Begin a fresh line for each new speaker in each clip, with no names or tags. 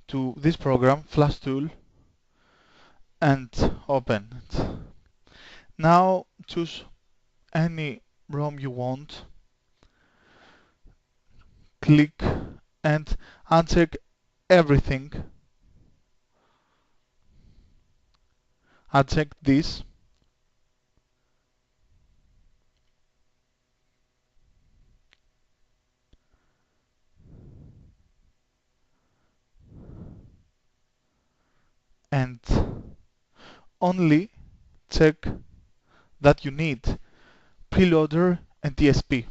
to this program, Flash Tool, and open it. Now choose any ROM you want, click and uncheck everything. Uncheck this. And only check that you need preloader and DSP.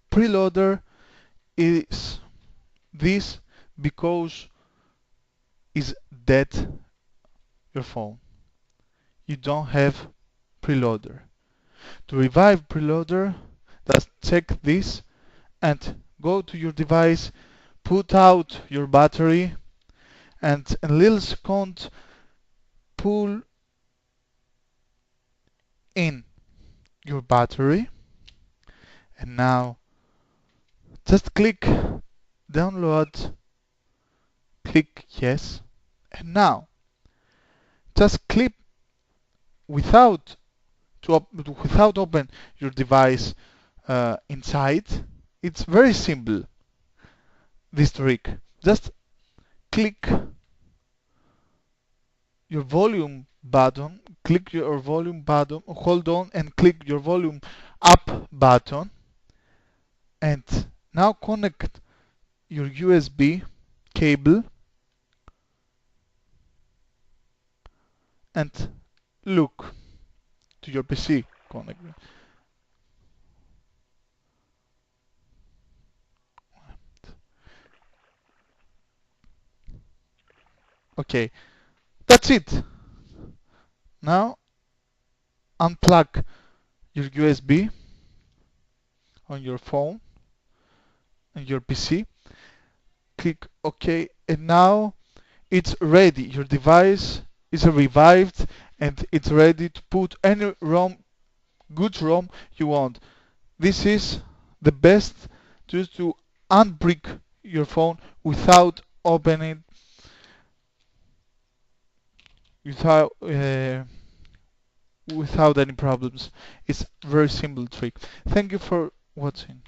Preloader is this because is dead your phone. You don't have preloader. To revive preloader, just check this and go to your device, put out your battery, and in a little second pull in your battery. And now just click download, click yes, and now just click without without open your device inside. It's very simple, this trick. Just click your volume button, click your volume button, hold on and click your volume up button, and now connect your USB cable and look to your PC. Connect. Okay, that's it. Now unplug your USB on your phone and your PC. Click OK, and now it's ready. Your device is revived and it's ready to put any ROM, good ROM you want. This is the best just to unbrick your phone without opening, without without any problems. It's a very simple trick. Thank you for watching.